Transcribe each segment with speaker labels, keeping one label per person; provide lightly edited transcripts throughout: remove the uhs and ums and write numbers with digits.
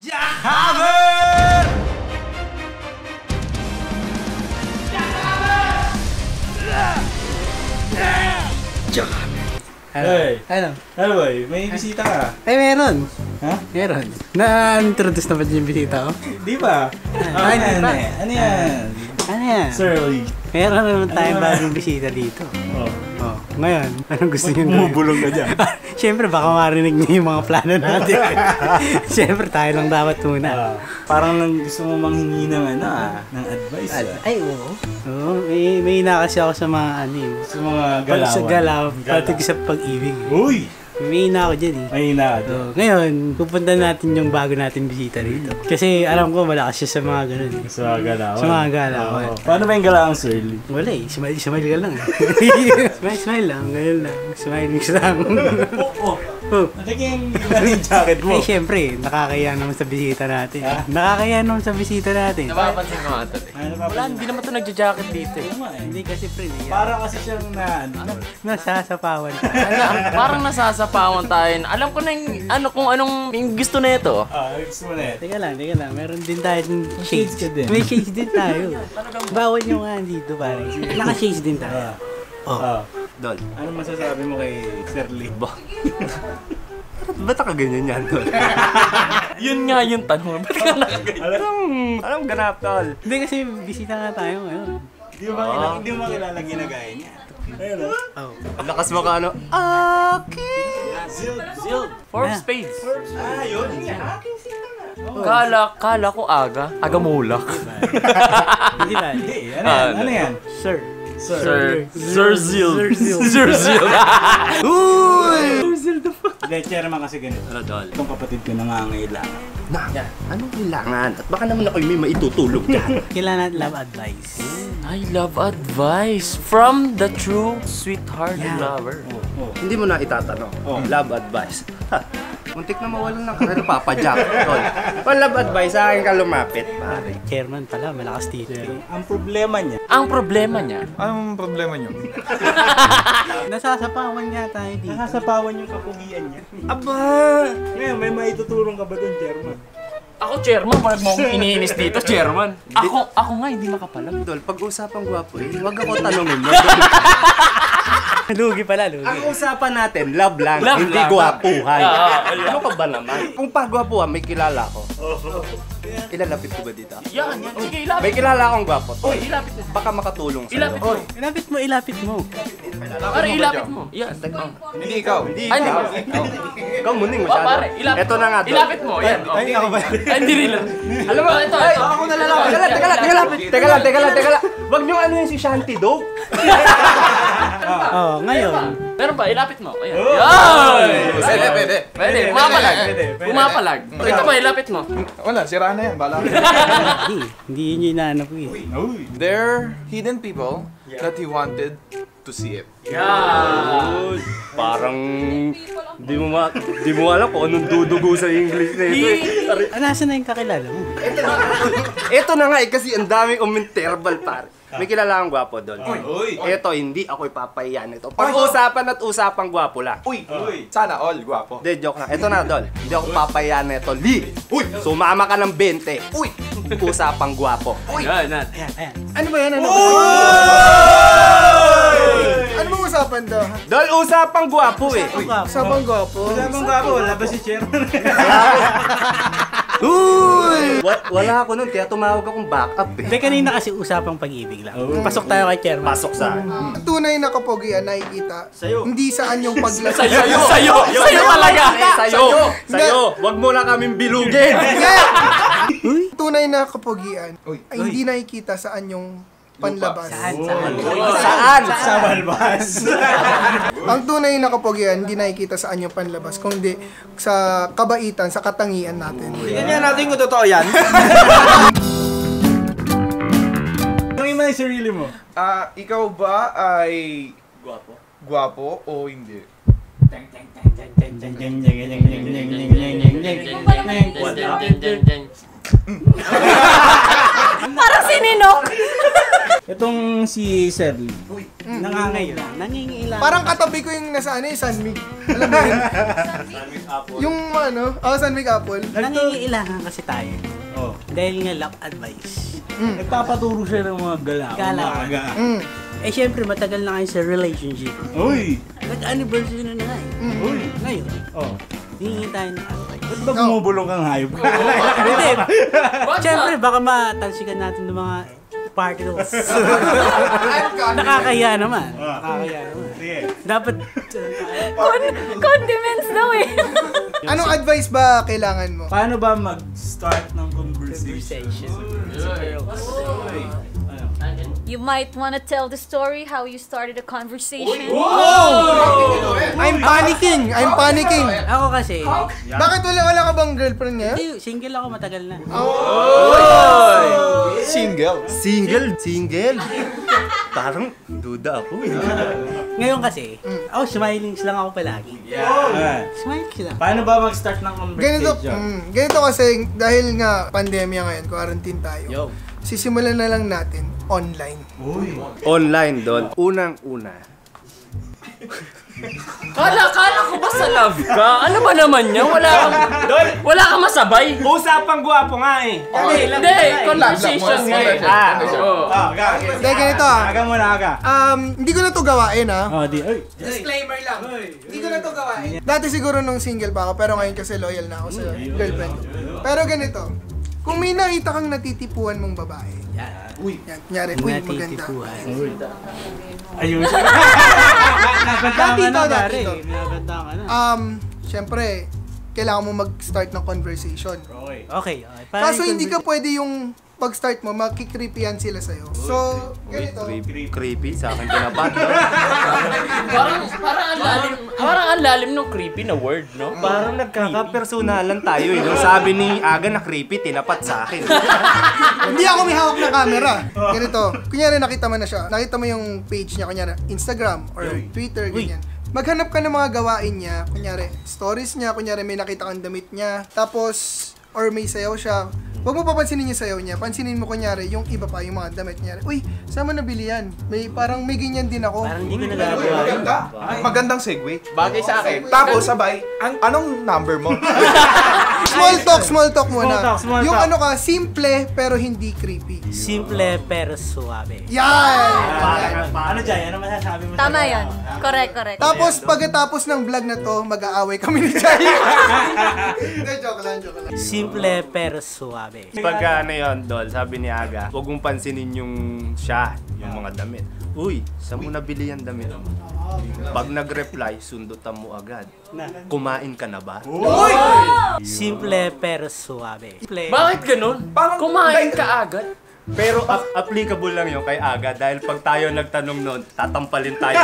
Speaker 1: Jackhammer!
Speaker 2: Hey.
Speaker 3: Ano?
Speaker 2: Ano ba? May bisita ka?
Speaker 3: Ay, meron.
Speaker 2: Ha?
Speaker 3: Meron. Na-introduce na ba yung bisita ko?
Speaker 2: Di ba?
Speaker 3: Ay,
Speaker 2: Ano
Speaker 3: di ba?
Speaker 2: yan?
Speaker 3: Ano yan?
Speaker 2: Sir Lee.
Speaker 3: Meron naman tayong bagong bisita dito.
Speaker 2: Oh.
Speaker 3: Oh, ngayon, anong gusto niyo?
Speaker 2: Bumubulong ka dyan.
Speaker 3: Siyempre, baka marinig niyo yung mga plano natin. Siyempre, tayo lang dapat muna.
Speaker 2: Parang gusto mo manghingi ng ng advice.
Speaker 3: Ay, oo. Oo, may kasi ako sa mga
Speaker 2: Sa mga galawan.
Speaker 3: Sa galaw, pati sa pag-ibig.
Speaker 2: Uy!
Speaker 3: May ako dyan eh.
Speaker 2: May na.
Speaker 3: So, ngayon, pupunta natin yung bago natin bisita rito. Kasi alam ko malakas siya sa mga ganun.
Speaker 2: Sa mga galawan.
Speaker 3: Sa mga galawan.
Speaker 2: Paano ba yung galawang, Sir Lee?
Speaker 3: Wala eh. Smile ka lang. Smile lang. Ganyan lang. Smiling lang.
Speaker 2: Oh. Natiging yung jacket mo.
Speaker 3: Eh, syempre, nakakaya naman sa bisita natin. Nakakaya naman sa bisita natin.
Speaker 1: Napapansin ko nga ito eh. Wala, hindi naman ito nagja-jacket dito eh.
Speaker 3: Hindi kasi friend eh.
Speaker 2: Parang kasi siyang
Speaker 3: Nasasapawan.
Speaker 1: Parang nasasapawan tayo. Alam ko na yung, kung anong yung gusto na ito.
Speaker 2: gusto mo na
Speaker 3: Teka lang. Meron din tayo
Speaker 2: shades ka din.
Speaker 3: May shades din tayo. Bawal nyo nga dito, pare. Naka-shades din tayo.
Speaker 1: Dol.
Speaker 2: Ano masasabi mo kay Sir Lee?
Speaker 1: Ba't ka ganyan yan, Dol? Yun nga yung tanong. Ba't ka nakaganyan? Anong ganap, Dol?
Speaker 3: Hindi kasi bisita nga tayo ngayon.
Speaker 2: Hindi mo makilala ginagaya niya. Ayun
Speaker 3: Oh.
Speaker 1: Ang lakas mo ka ano?
Speaker 2: Zild.
Speaker 1: Four of spades.
Speaker 2: Yun.
Speaker 1: Kala ko aga. Aga mulak.
Speaker 3: Hindi ba?
Speaker 2: Ano yan?
Speaker 3: Sir.
Speaker 1: Sir Zil.
Speaker 3: Sir Zil.
Speaker 1: Uy!
Speaker 2: Hindi, chairman kasi ganito.
Speaker 1: Ano, Dol?
Speaker 2: Itong kapatid ko nangangailangan.
Speaker 1: Anong kailangan? At baka naman ako may maitutulog dyan.
Speaker 3: Kailangan love advice.
Speaker 1: I love advice from the true sweetheart lover.
Speaker 4: Hindi mo na itatanong. Love advice. Muntik na mawalan ng karera Papa Jack. Kung love advice, sa akin ka lumapit, pare.
Speaker 3: Chairman pala, malakas dito.
Speaker 2: Ang problema niya,
Speaker 1: Ang problema niya,
Speaker 5: Anong problema nyo?
Speaker 3: Nasasapawan nga tayo dito.
Speaker 2: nakasapawan yung kapugian niya.
Speaker 4: Aba!
Speaker 2: Ngayon, may maitutulong ka ba doon, chairman?
Speaker 1: ako chairman, wag mo akong iniinis dito, chairman. Ako nga hindi makapalag.
Speaker 4: Dol, pag-usapang gwapo huwag ako tanongin mo.
Speaker 3: Lugi pala, lugi.
Speaker 4: Ang usapan natin, love lang,
Speaker 1: Love
Speaker 4: hindi
Speaker 1: lang.
Speaker 4: gwapuhan. Ano ka ba naman? Kung pag-gwapuhan, may kilala ko. Ilalapit ko ba dito?
Speaker 1: Yan. Sige, ilapit.
Speaker 4: May kilala akong gwapo.
Speaker 1: Uy, ilapit mo.
Speaker 4: Baka makatulong sa'yo.
Speaker 1: Ilapit mo.
Speaker 3: Ilapit mo.
Speaker 1: Pare, ilapit mo. Yan.
Speaker 5: Hindi ikaw.
Speaker 4: Hindi
Speaker 1: Ay,
Speaker 4: ikaw. Ikaw muning masyado.
Speaker 1: Pare, ilapit
Speaker 4: Ito na nga, Dol.
Speaker 1: Ilapit mo. Yan.
Speaker 2: Ay, ako ba?
Speaker 1: Ay, hindi rin lang.
Speaker 4: Alam mo,
Speaker 1: Ito.
Speaker 4: ako na lalapit. Teka lang. Wag nyo ano yun si Shanty Dope.
Speaker 3: Oh, ngayon.
Speaker 1: Meron pa, ilapit mo. Ayan. Yan!
Speaker 5: Pwede.
Speaker 1: Pumapalag.
Speaker 2: Pwede.
Speaker 1: Pumapalag. Ito pa, ilapit mo.
Speaker 5: Wala, sira na yan. Bala.
Speaker 3: Hindi yun yung inaanap ko eh.
Speaker 2: Uy.
Speaker 5: There are hidden people that he wanted to see it.
Speaker 4: Parang di mo alam kung anong dudugo sa English na ito eh.
Speaker 3: Nasaan na yung kakilala mo?
Speaker 4: Ito na nga eh, kasi ang daming uminterbal pare. May kilala akong gwapo doon.
Speaker 5: Uy!
Speaker 4: Ito, hindi ako ipapahiyan ito. Pag-usapan at usapang gwapo lang.
Speaker 5: Uy! Sana all, gwapo.
Speaker 4: Hindi, joke na. Ito na, Dol. Hindi ako papahiyan na ito. Lee!
Speaker 5: Uy!
Speaker 4: Sumama ka ng 20.
Speaker 5: Uy!
Speaker 4: Usapang gwapo.
Speaker 1: Yan.
Speaker 3: Ayan.
Speaker 4: Ano ba yan?
Speaker 6: Ano bang usapan daw?
Speaker 4: Dol, usapang gwapo eh.
Speaker 6: Usapang gwapo.
Speaker 2: Sabang ka po, wala ba si chairman?
Speaker 4: Wala ako nun, kaya tumawag akong backup eh.
Speaker 3: Hindi, kanina kasi usapang pag-ibig lang. Pasok tayo kay chairman.
Speaker 4: Pasok sa akin.
Speaker 6: Ang tunay na kapogian nakikita. Hindi saan yung paglasing.
Speaker 1: Sa'yo talaga.
Speaker 4: Sa'yo. Wag mo na kaming bilugin.
Speaker 6: Ang tunay na kapogian ay hindi nakikita saan yung panlabas.
Speaker 4: Saan?
Speaker 2: Sa balbas.
Speaker 6: Ang tunay na kapogian hindi nakikita saan yung panlabas, kundi sa kabaitan, sa katangian natin.
Speaker 5: Tingnan natin kung totoo yan.
Speaker 2: Ano yung mga sarili mo?
Speaker 5: Ikaw ba ay gwapo o hindi?
Speaker 1: Parang sininok.
Speaker 2: Itong si Sir Lee.
Speaker 3: Nangangaila. Nangingiila.
Speaker 6: Parang katabi ko yung nasa Sunmig. Alam mo yun? Yung Sunmig Apple.
Speaker 3: Nangingiilangan kasi tayo.
Speaker 2: Oh.
Speaker 3: Dahil nga love advice.
Speaker 2: Nagpapaturo siya ng mga gala.
Speaker 3: Gala.
Speaker 2: Umaga.
Speaker 3: Eh syempre matagal na kayo sa relationship.
Speaker 2: Uy!
Speaker 3: Nag-anniversary na nga eh.
Speaker 2: Uy!
Speaker 3: Ngayon,
Speaker 2: Oh.
Speaker 3: hihingi tayo ng advice.
Speaker 2: Ba't ba bumubulong kang hayop?
Speaker 3: Hindi. Syempre baka matalsikan natin ng mga party rules. Nakakahiya naman. Nakakahiya naman.
Speaker 2: Sige.
Speaker 3: Dapat
Speaker 7: Condiments daw eh.
Speaker 6: Anong advice ba kailangan mo?
Speaker 2: Paano ba mag-start ng conversation?
Speaker 7: You might want to tell the story how you started a conversation.
Speaker 6: I'm panicking! I'm panicking!
Speaker 3: Ako kasi,
Speaker 6: Bakit wala ka bang girlfriend ngayon?
Speaker 3: hindi, single ako matagal na.
Speaker 4: Single? Parang duda ako eh.
Speaker 3: Ngayon kasi, smilings lang ako palagi.
Speaker 2: Ah.
Speaker 3: Smilings lang.
Speaker 2: Paano ba mag-start ng conversation?
Speaker 6: Ganito kasi, dahil nga pandemya ngayon, quarantine tayo.
Speaker 3: Yo.
Speaker 6: Sisimulan na lang natin online.
Speaker 4: Online, Don. Unang-una.
Speaker 1: Kala ko ba sa love ka? Ano ba naman yan? Wala kang masabay.
Speaker 2: Usapang gwapo nga eh.
Speaker 1: Hindi, conversation nga eh.
Speaker 6: Hindi, ganito
Speaker 2: Aga muna, aga.
Speaker 6: Hindi ko na to gawain
Speaker 2: Oh, di. Ay.
Speaker 6: Disclaimer lang. Hindi ko na to gawain. Dati siguro nung single pa ako, pero ngayon kasi loyal na ako sa girlfriend ko. Pero ganito, kung may nakita kang natitipuan mong babae, yan, kunyari, uy, maganda.
Speaker 2: Ayun.
Speaker 6: Dati ito.
Speaker 3: Nabanta ka na.
Speaker 6: Syempre, kailangan mo mag-start ng conversation.
Speaker 3: Okay.
Speaker 6: Kaso hindi ka pwede yung pag-start mo, makikreepyan sila sa'yo. So, ganito.
Speaker 4: Creepy sa akin tinapat.
Speaker 1: Parang ang lalim ng creepy na word, no?
Speaker 4: Parang nagkaka-personalan tayo eh. Nung sabi ni Aga na creepy, tinapat sa akin.
Speaker 6: Hindi ako may hawak na camera. Ganito. Kunyari nakita mo na siya. Nakita mo yung page niya, kunyari Instagram or Twitter, ganyan. Maghanap ka ng mga gawain niya. Kunyari, stories niya. Kunyari, may nakita kang damit niya. Tapos, or may sayaw siya. Huwag mo papansinin yung sayaw niya. Pansinin mo kunyari yung iba pa, yung mga damit niya. Uy, saan mo nabili yan? Parang may ganyan din ako.
Speaker 3: Parang hindi ko nagagawa.
Speaker 5: Magandang segue. Bagay sa akin. Tapos sabay, anong number mo?
Speaker 6: Small talk muna.
Speaker 2: Small
Speaker 6: Yung
Speaker 2: talk.
Speaker 6: simple pero hindi creepy.
Speaker 3: Simple pero suave.
Speaker 6: Yan!
Speaker 2: Ano dyan? Ano masasabi mo?
Speaker 7: Tama yan. Correct.
Speaker 6: Tapos pagkatapos ng vlog na to, mag-aaway kami ni Jai. Hindi, joke lang.
Speaker 3: Simple pero suave.
Speaker 4: Pagka ano yun, Dol, sabi ni Aga, huwag mong pansinin yung yung mga damit. Uy, saan mo nabili yung damit? Pag nag-reply, sundutan mo agad. Kumain ka na ba?
Speaker 3: Simple pero suave.
Speaker 1: Bakit ganun? Kumain ka agad?
Speaker 4: Pero applicable lang yun kay Aga dahil pag tayo nagtanong nun, tatampalin tayo.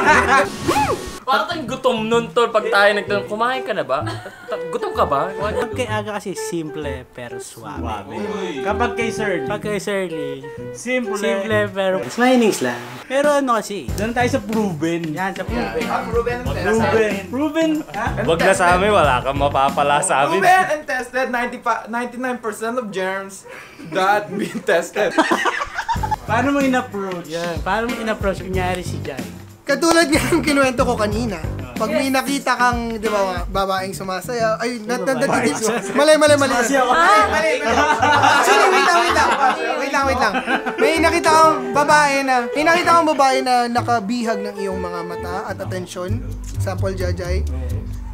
Speaker 1: Parang tayong gutom nun, tol. Pag tayo nagtanong, kumain ka na ba? Gutom ka ba?
Speaker 3: Pag kay Aga kasi simple pero suave.
Speaker 2: Kapag kay Sir,
Speaker 3: Pag kay Shirley,
Speaker 2: simple.
Speaker 3: simple pero smilings lang. Pero ano kasi,
Speaker 2: Doon tayo sa proven.
Speaker 3: yan sa proven.
Speaker 2: Proven.
Speaker 4: Wag na sa amin, wala kang mapapala sa amin.
Speaker 5: Proven and tested, 99% of germs that being tested.
Speaker 2: Paano mo in-approach?
Speaker 3: Yan, paano mo in-approach kunyari si Jai?
Speaker 6: Katulad nga ng kinuwento ko kanina. Pag may nakita kang, di ba, babaeng sumasayaw, ay, mali. Actually, wait lang. May nakita kang babae na nakabihag ng iyong mga mata at atensyon. Sample, Jajay.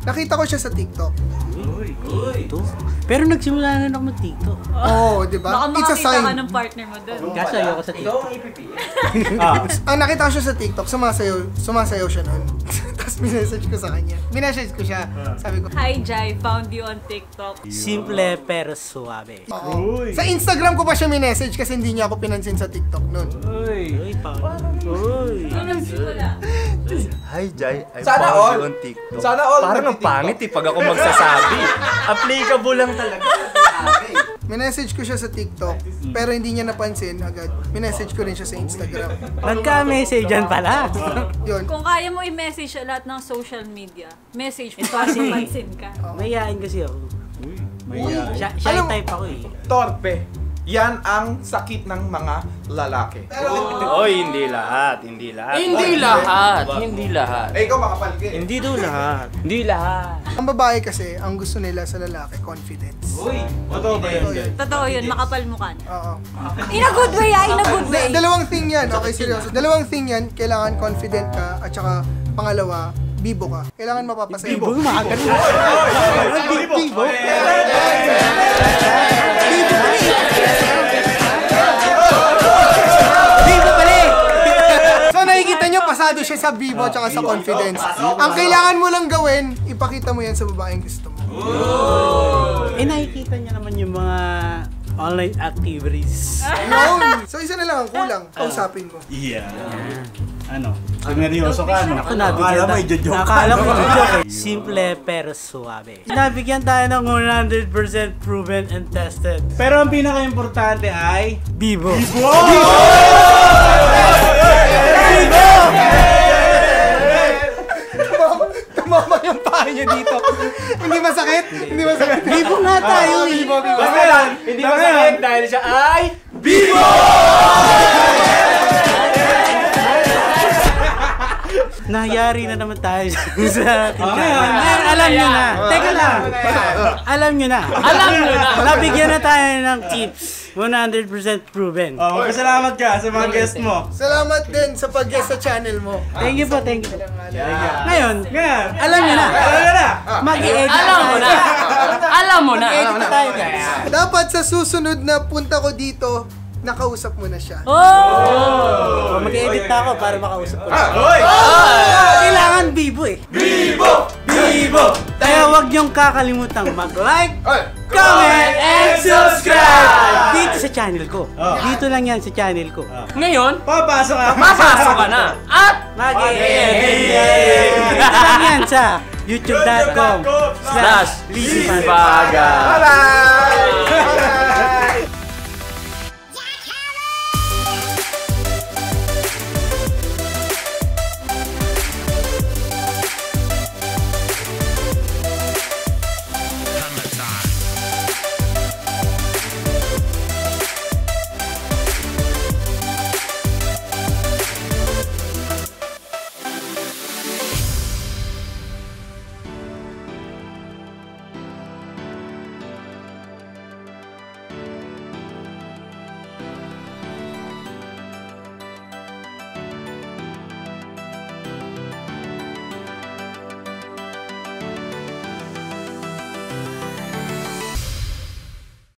Speaker 6: Nakita ko siya sa TikTok.
Speaker 3: Ito? Pero nagsimula na ako mag-TikTok.
Speaker 6: Oo, di ba?
Speaker 7: Baka
Speaker 6: It's a
Speaker 7: makakita
Speaker 6: sign.
Speaker 7: ka ng partner mo doon.
Speaker 3: Kasi ayoko sa TikTok.
Speaker 6: Ang nakita ko siya sa TikTok, sumasayaw siya nun. Tapos minessage ko sa kanya. Minessage ko siya. Sabi ko,
Speaker 7: Hi Jai, found you on TikTok.
Speaker 3: Simple pero suave.
Speaker 6: oo. Sa Instagram ko pa siya minessage kasi hindi niya ako pinansin sa TikTok nun.
Speaker 3: Uy, paano? Uy.
Speaker 7: Ano nagsimula?
Speaker 4: Hi, Jai. I
Speaker 5: Sana
Speaker 4: found
Speaker 5: all.
Speaker 4: you on TikTok.
Speaker 5: Sana all
Speaker 4: Parang ang
Speaker 5: nagti-TikTok.
Speaker 4: pangit pag ako magsasabi. Applicable lang talaga.
Speaker 6: Minessage ko siya sa TikTok, pero hindi niya napansin agad. Minessage ko rin siya sa Instagram.
Speaker 3: Nagka-message dyan pala.
Speaker 6: Yun.
Speaker 7: Kung kaya mo i-message sa lahat ng social media, message mo para mapansin ka.
Speaker 3: Mayayain kasi ako. Shy
Speaker 6: Alam-
Speaker 3: type ako eh.
Speaker 5: Torpe. yan ang sakit ng mga lalaki.
Speaker 4: Oy, hindi lahat. Hindi lahat.
Speaker 1: Hindi lahat. Hindi lahat.
Speaker 5: Eh, ikaw makapal ka eh.
Speaker 1: Hindi daw lahat. Hindi lahat.
Speaker 6: Ang babae kasi, ang gusto nila sa lalaki, confidence.
Speaker 2: Uy, totoo ba yun?
Speaker 7: Totoo yun, makapal mukha.
Speaker 6: Oo.
Speaker 7: In a good way, in a good way.
Speaker 6: Dalawang thing yan, okay, seryoso. Dalawang thing yan, kailangan confident ka, at saka pangalawa, bibo ka. Kailangan mapapasaya.
Speaker 3: Bibo, mga ganun. Bibo. Bibo pala eh.
Speaker 6: So nakikita nyo, pasado siya sa bibo at saka sa confidence. Ang kailangan mo lang gawin, ipakita mo yan sa babaeng gusto mo.
Speaker 3: Eh, nakikita niya naman yung mga online activities.
Speaker 6: Yun. So isa na lang ang kulang, kausapin mo.
Speaker 2: Yeah. Ano? Seryoso ka, no?
Speaker 3: Ako nabigyan
Speaker 2: Akala mo, i-joke.
Speaker 3: Akala ko i-joke eh. Simple pero suabe. Nabigyan tayo ng 100% proven and tested.
Speaker 2: Pero ang pinaka-importante ay...
Speaker 3: Bibo.
Speaker 6: Tumama yung paa niya dito. Hindi masakit? Hindi masakit.
Speaker 3: Bibo nga tayo eh.
Speaker 4: Hindi masakit dahil siya ay...
Speaker 3: Nayari na naman tayo sa tingnan. Alam nyo na. Teka lang. Alam nyo na.
Speaker 1: Alam nyo na.
Speaker 3: Nabigyan na tayo ng tips. 100% proven.
Speaker 2: Oh, magpasalamat ka sa mga guest mo.
Speaker 6: Salamat din sa pag-guest sa channel mo.
Speaker 3: Thank you po, thank you. Ngayon,
Speaker 2: Ngayon,
Speaker 3: alam nyo na.
Speaker 2: alam ka na.
Speaker 3: Mag-i-edit
Speaker 1: Alam mo na. Alam mo na.
Speaker 3: Mag-edit na tayo guys.
Speaker 6: Dapat sa susunod na punta ko dito, nakausap mo na siya.
Speaker 3: Oh, mag-edit na ako para makausap ko. Kailangan bibo eh. Bibo! Kaya huwag niyong kakalimutan mag-like, comment, and subscribe! Dito sa channel ko. Dito lang yan sa channel ko.
Speaker 1: Ngayon,
Speaker 2: Papasok ka.
Speaker 1: papasok ka na. At
Speaker 3: Mag-edit! Dito lang yan sa youtube.com/LizzyBaga.
Speaker 5: Bye-bye!